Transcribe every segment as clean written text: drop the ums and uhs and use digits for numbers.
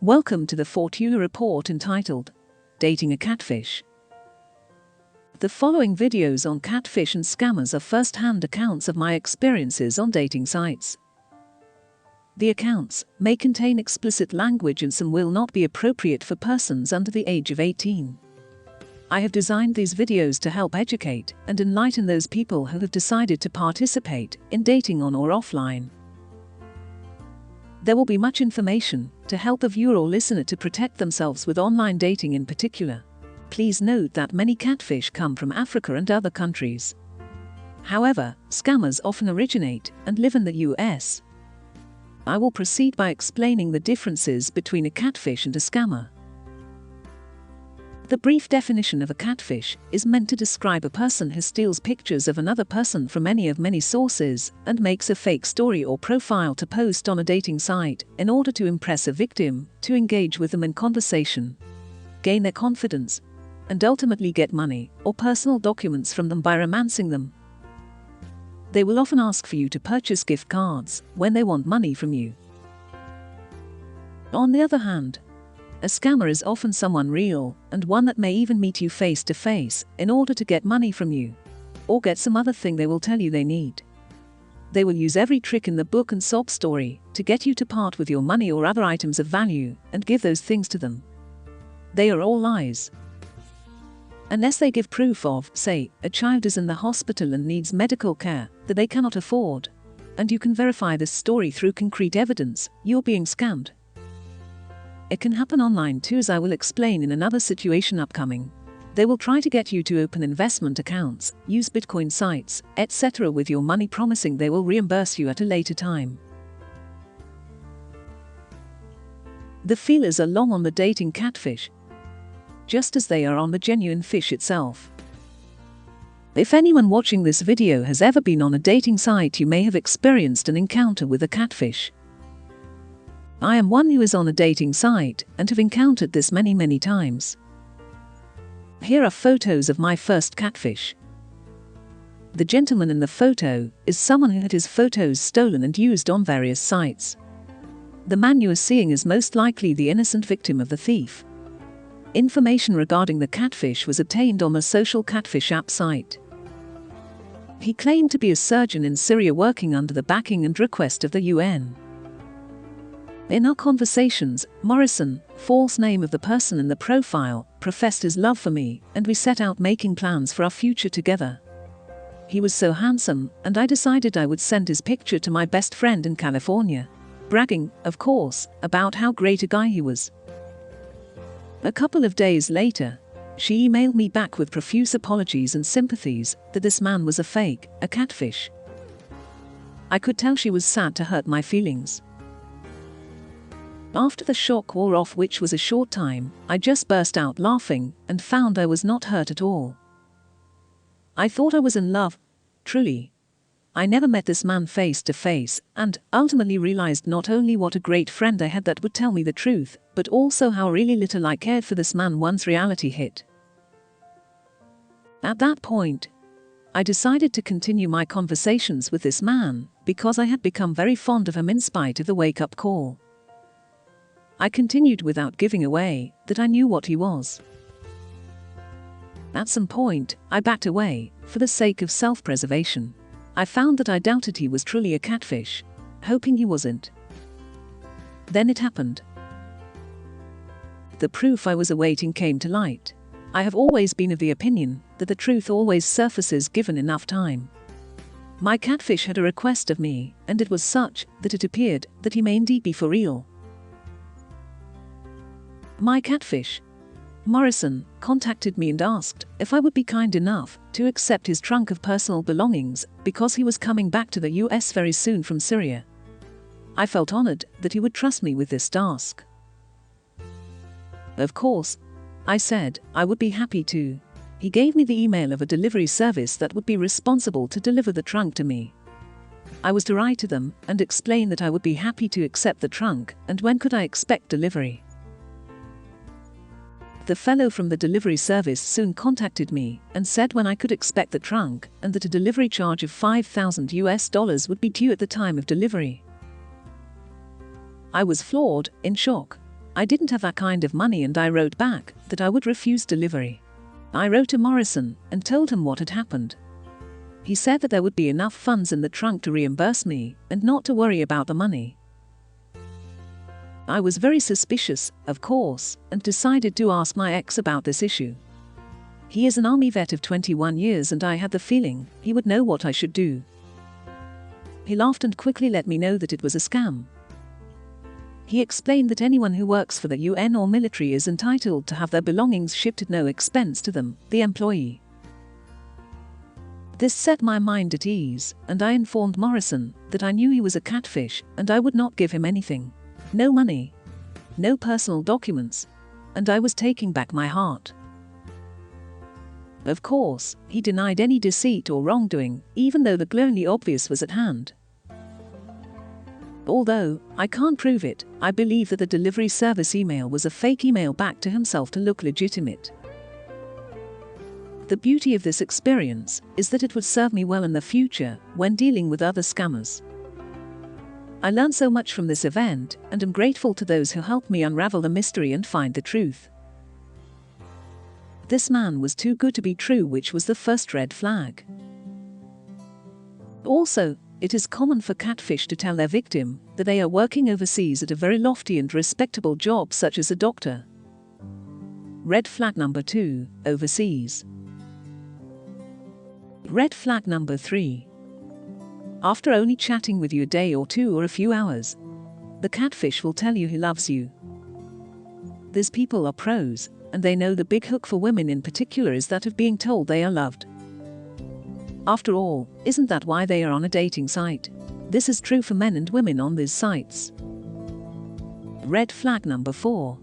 Welcome to the Fortuna Report entitled, Dating a Catfish. The following videos on catfish and scammers are first-hand accounts of my experiences on dating sites. The accounts may contain explicit language and some will not be appropriate for persons under the age of 18. I have designed these videos to help educate and enlighten those people who have decided to participate in dating on or offline. There will be much information to help the viewer or listener to protect themselves with online dating in particular. Please note that many catfish come from Africa and other countries. However, scammers often originate and live in the US. I will proceed by explaining the differences between a catfish and a scammer. The brief definition of a catfish is meant to describe a person who steals pictures of another person from any of many sources and makes a fake story or profile to post on a dating site in order to impress a victim, to engage with them in conversation, gain their confidence, and ultimately get money or personal documents from them by romancing them. They will often ask for you to purchase gift cards when they want money from you. On the other hand, a scammer is often someone real, and one that may even meet you face to face in order to get money from you, or get some other thing they will tell you they need. They will use every trick in the book and sob story to get you to part with your money or other items of value and give those things to them. They are all lies. Unless they give proof of, say, a child is in the hospital and needs medical care that they cannot afford, and you can verify this story through concrete evidence, you're being scammed. It can happen online too, as I will explain in another situation upcoming. They will try to get you to open investment accounts, use Bitcoin sites, etc. with your money, promising they will reimburse you at a later time. The feelers are long on the dating catfish, just as they are on the genuine fish itself. If anyone watching this video has ever been on a dating site, you may have experienced an encounter with a catfish. I am one who is on a dating site and have encountered this many times. Here are photos of my first catfish. The gentleman in the photo is someone who had his photos stolen and used on various sites. The man you are seeing is most likely the innocent victim of the thief. Information regarding the catfish was obtained on the social catfish app site. He claimed to be a surgeon in Syria working under the backing and request of the UN. In our conversations, Morrison, false name of the person in the profile, professed his love for me, and we set out making plans for our future together. He was so handsome, and I decided I would send his picture to my best friend in California, bragging, of course, about how great a guy he was. A couple of days later, she emailed me back with profuse apologies and sympathies that this man was a fake, a catfish. I could tell she was sad to hurt my feelings. After the shock wore off, which was a short time, I just burst out laughing and found I was not hurt at all. I thought I was in love, truly. I never met this man face to face, and ultimately realized not only what a great friend I had that would tell me the truth, but also how really little I cared for this man once reality hit. At that point, I decided to continue my conversations with this man because I had become very fond of him in spite of the wake-up call. I continued without giving away that I knew what he was. At some point, I backed away for the sake of self-preservation. I found that I doubted he was truly a catfish, hoping he wasn't. Then it happened. The proof I was awaiting came to light. I have always been of the opinion that the truth always surfaces given enough time. My catfish had a request of me, and it was such that it appeared that he may indeed be for real. My catfish, Morrison, contacted me and asked if I would be kind enough to accept his trunk of personal belongings because he was coming back to the US very soon from Syria. I felt honored that he would trust me with this task. Of course, I said I would be happy to. He gave me the email of a delivery service that would be responsible to deliver the trunk to me. I was to write to them and explain that I would be happy to accept the trunk and when could I expect delivery. The fellow from the delivery service soon contacted me and said when I could expect the trunk and that a delivery charge of $5,000 would be due at the time of delivery. I was floored, in shock. I didn't have that kind of money, and I wrote back that I would refuse delivery. I wrote to Morrison and told him what had happened. He said that there would be enough funds in the trunk to reimburse me and not to worry about the money. I was very suspicious, of course, and decided to ask my ex about this issue. He is an army vet of 21 years, and I had the feeling he would know what I should do. He laughed and quickly let me know that it was a scam. He explained that anyone who works for the UN or military is entitled to have their belongings shipped at no expense to them, the employee. This set my mind at ease, and I informed Morrison that I knew he was a catfish and I would not give him anything. No money, no personal documents, and I was taking back my heart. Of course, he denied any deceit or wrongdoing, even though the glaringly obvious was at hand. Although I can't prove it, I believe that the delivery service email was a fake email back to himself to look legitimate. The beauty of this experience is that it would serve me well in the future when dealing with other scammers. I learned so much from this event and am grateful to those who helped me unravel the mystery and find the truth. This man was too good to be true, which was the first red flag. Also, it is common for catfish to tell their victim that they are working overseas at a very lofty and respectable job, such as a doctor. Red flag number 2, overseas. Red flag number 3. After only chatting with you a day or two or a few hours, the catfish will tell you he loves you. These people are pros, and they know the big hook for women in particular is that of being told they are loved. After all, isn't that why they are on a dating site? This is true for men and women on these sites. Red flag number 4.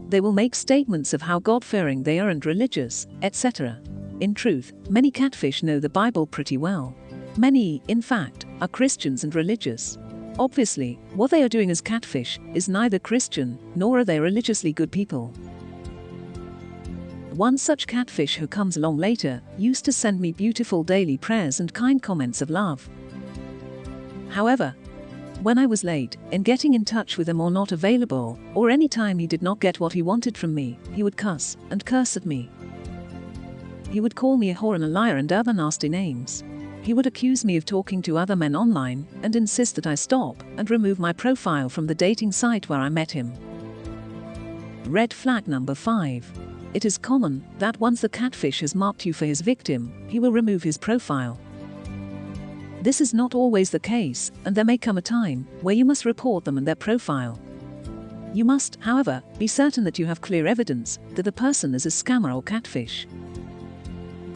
They will make statements of how God-fearing they are and religious, etc. In truth, many catfish know the Bible pretty well. Many, in fact, are Christians and religious. Obviously, what they are doing as catfish is neither Christian, nor are they religiously good people. One such catfish who comes along later used to send me beautiful daily prayers and kind comments of love. However, when I was late in getting in touch with him or not available, or any time he did not get what he wanted from me, he would cuss and curse at me. He would call me a whore and a liar and other nasty names. He would accuse me of talking to other men online and insist that I stop and remove my profile from the dating site where I met him. Red flag number 5. It is common that once the catfish has marked you for his victim, he will remove his profile. This is not always the case, and there may come a time where you must report them and their profile. You must, however, be certain that you have clear evidence that the person is a scammer or catfish.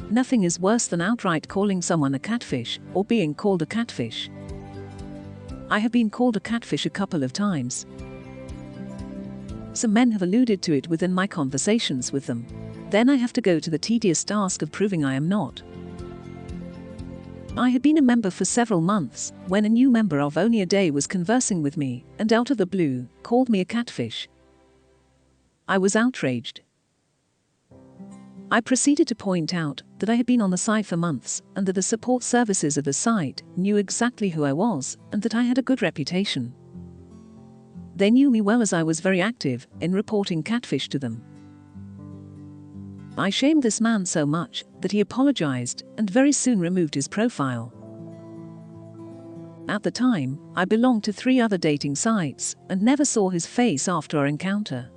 Nothing is worse than outright calling someone a catfish or being called a catfish. I have been called a catfish a couple of times. Some men have alluded to it within my conversations with them. Then I have to go to the tedious task of proving I am not. I had been a member for several months when a new member of only a day was conversing with me and out of the blue called me a catfish. I was outraged. I proceeded to point out that I had been on the site for months and that the support services of the site knew exactly who I was and that I had a good reputation. They knew me well as I was very active in reporting catfish to them. I shamed this man so much that he apologized and very soon removed his profile. At the time, I belonged to 3 other dating sites and never saw his face after our encounter.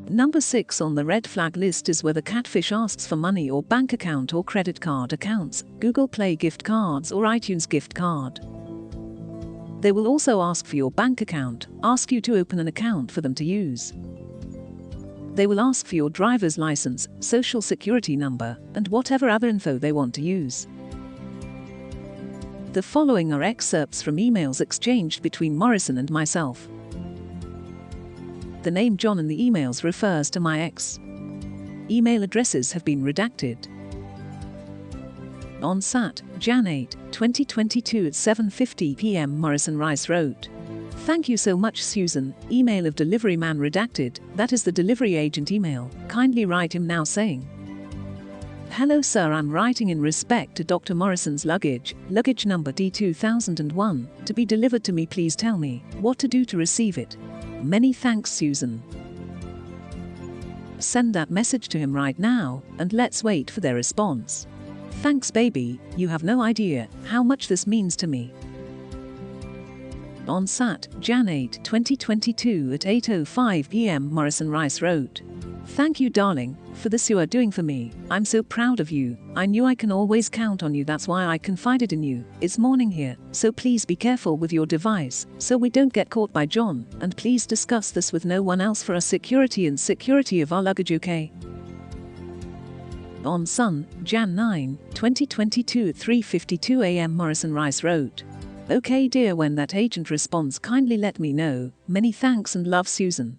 Number 6 on the red flag list is where the catfish asks for money or bank account or credit card accounts, Google Play gift cards or iTunes gift card. They will also ask for your bank account, ask you to open an account for them to use. They will ask for your driver's license, social security number, and whatever other info they want to use. The following are excerpts from emails exchanged between Morrison and myself. The name John in the emails refers to my ex. Email addresses have been redacted. On Sat. Jan 8, 2022 at 7:50 p.m. Morrison Rice wrote, "Thank you so much, Susan. Email of delivery man redacted, that is the delivery agent email. Kindly write him now saying, Hello sir, I'm writing in respect to Dr. Morrison's luggage number D2001, to be delivered to me. Please tell me what to do to receive it. Many thanks, Susan. Send that message to him right now, and let's wait for their response. Thanks, baby, you have no idea how much this means to me. On Sat, Jan 8, 2022 at 8:05 p.m. Morrison Rice wrote, "Thank you, darling, for this you are doing for me. I'm so proud of you. I knew I can always count on you, that's why I confided in you. It's morning here, so please be careful with your device, so we don't get caught by John, and please discuss this with no one else for our security and security of our luggage, okay?" On Sun, Jan 9, 2022 at 3:52 a.m. Morrison Rice wrote, "Okay dear, when that agent responds kindly let me know. Many thanks and love, Susan."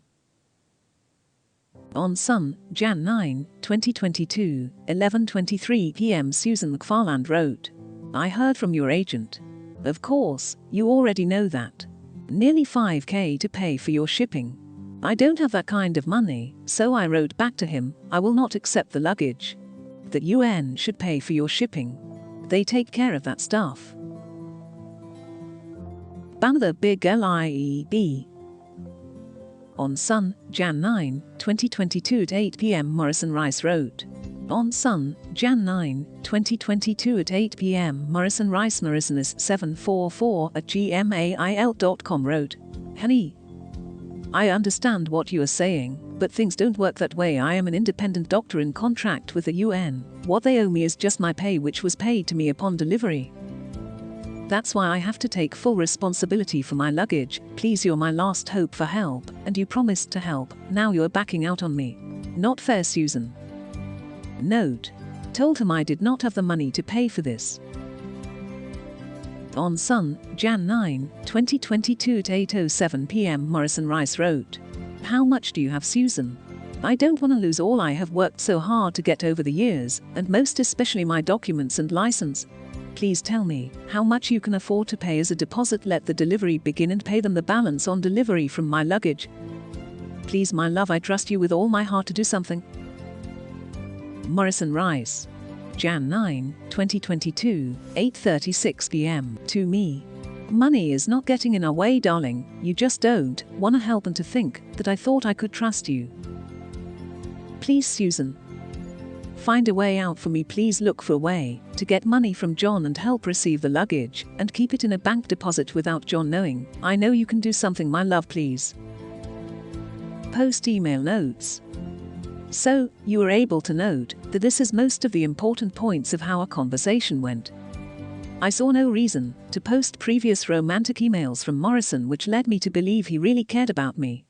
On Sun, Jan 9, 2022, 11:23 p.m. Susan McFarland wrote, "I heard from your agent. Of course, you already know that. Nearly $5,000 to pay for your shipping. I don't have that kind of money, so I wrote back to him, I will not accept the luggage. The UN should pay for your shipping. They take care of that stuff." Banner Big LIEB. On Sun, Jan 9, 2022 at 8 p.m. Morrison Rice wrote, On Sun, Jan 9, 2022 at 8 p.m. Morrison Rice Morrisonis744 at gmail.com wrote, "Honey, I understand what you are saying, but things don't work that way. I am an independent doctor in contract with the UN. What they owe me is just my pay, which was paid to me upon delivery. That's why I have to take full responsibility for my luggage. Please, you're my last hope for help, and you promised to help. Now you're backing out on me. Not fair, Susan." Note: told him I did not have the money to pay for this. On Sun, Jan 9, 2022 at 8:07 p.m. Morrison Rice wrote, "How much do you have, Susan? I don't want to lose all I have worked so hard to get over the years, and most especially my documents and license. Please tell me how much you can afford to pay as a deposit. Let the delivery begin and pay them the balance on delivery from my luggage. Please, my love, I trust you with all my heart to do something." Morrison Rice, Jan 9, 2022, 8:36 p.m. To me. Money is not getting in our way, darling. You just don't want to help, and to think that I thought I could trust you. Please, Susan, find a way out for me. Please look for a way to get money from John and help receive the luggage and keep it in a bank deposit without John knowing. I know you can do something, my love, please. Post email notes. So, you were able to note that this is most of the important points of how our conversation went. I saw no reason to post previous romantic emails from Morrison, which led me to believe he really cared about me.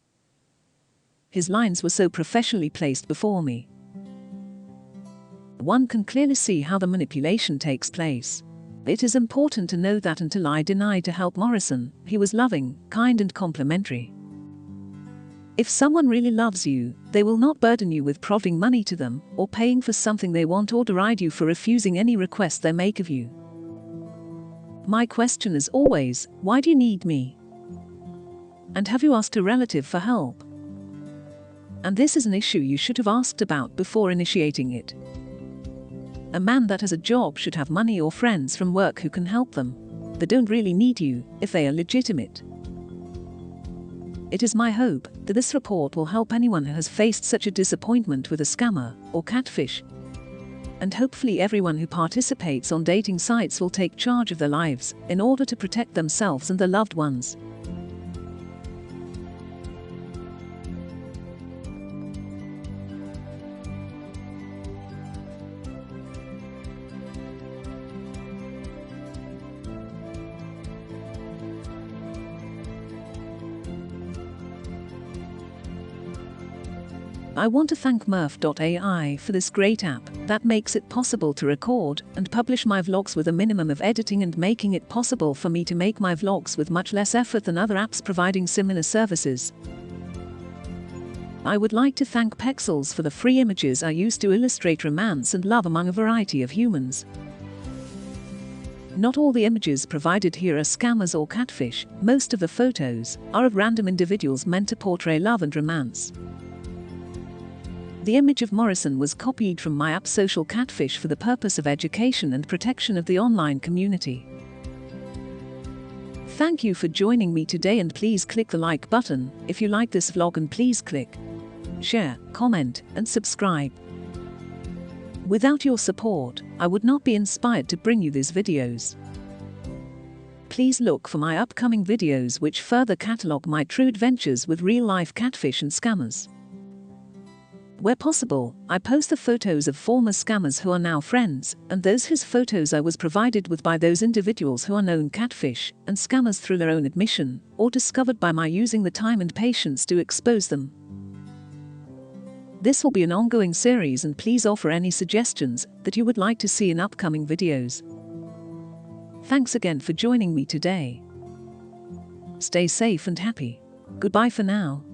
His lines were so professionally placed before me. One can clearly see how the manipulation takes place. It is important to know that until I denied to help Morrison, he was loving, kind and complimentary. If someone really loves you, they will not burden you with providing money to them, or paying for something they want, or deride you for refusing any request they make of you. My question is always, why do you need me? And have you asked a relative for help? And this is an issue you should have asked about before initiating it. A man that has a job should have money or friends from work who can help them. They don't really need you if they are legitimate. It is my hope that this report will help anyone who has faced such a disappointment with a scammer or catfish. And hopefully everyone who participates on dating sites will take charge of their lives in order to protect themselves and their loved ones. I want to thank Murph.ai for this great app that makes it possible to record and publish my vlogs with a minimum of editing, and making it possible for me to make my vlogs with much less effort than other apps providing similar services. I would like to thank Pexels for the free images I use to illustrate romance and love among a variety of humans. Not all the images provided here are scammers or catfish. Most of the photos are of random individuals meant to portray love and romance. The image of Morrison was copied from my app Social Catfish for the purpose of education and protection of the online community. Thank you for joining me today, and please click the like button if you like this vlog, and please click share, comment and subscribe. Without your support, I would not be inspired to bring you these videos. Please look for my upcoming videos which further catalogue my true adventures with real-life catfish and scammers. Where possible, I post the photos of former scammers who are now friends, and those whose photos I was provided with by those individuals who are known catfish and scammers through their own admission, or discovered by my using the time and patience to expose them. This will be an ongoing series, and please offer any suggestions that you would like to see in upcoming videos. Thanks again for joining me today. Stay safe and happy. Goodbye for now.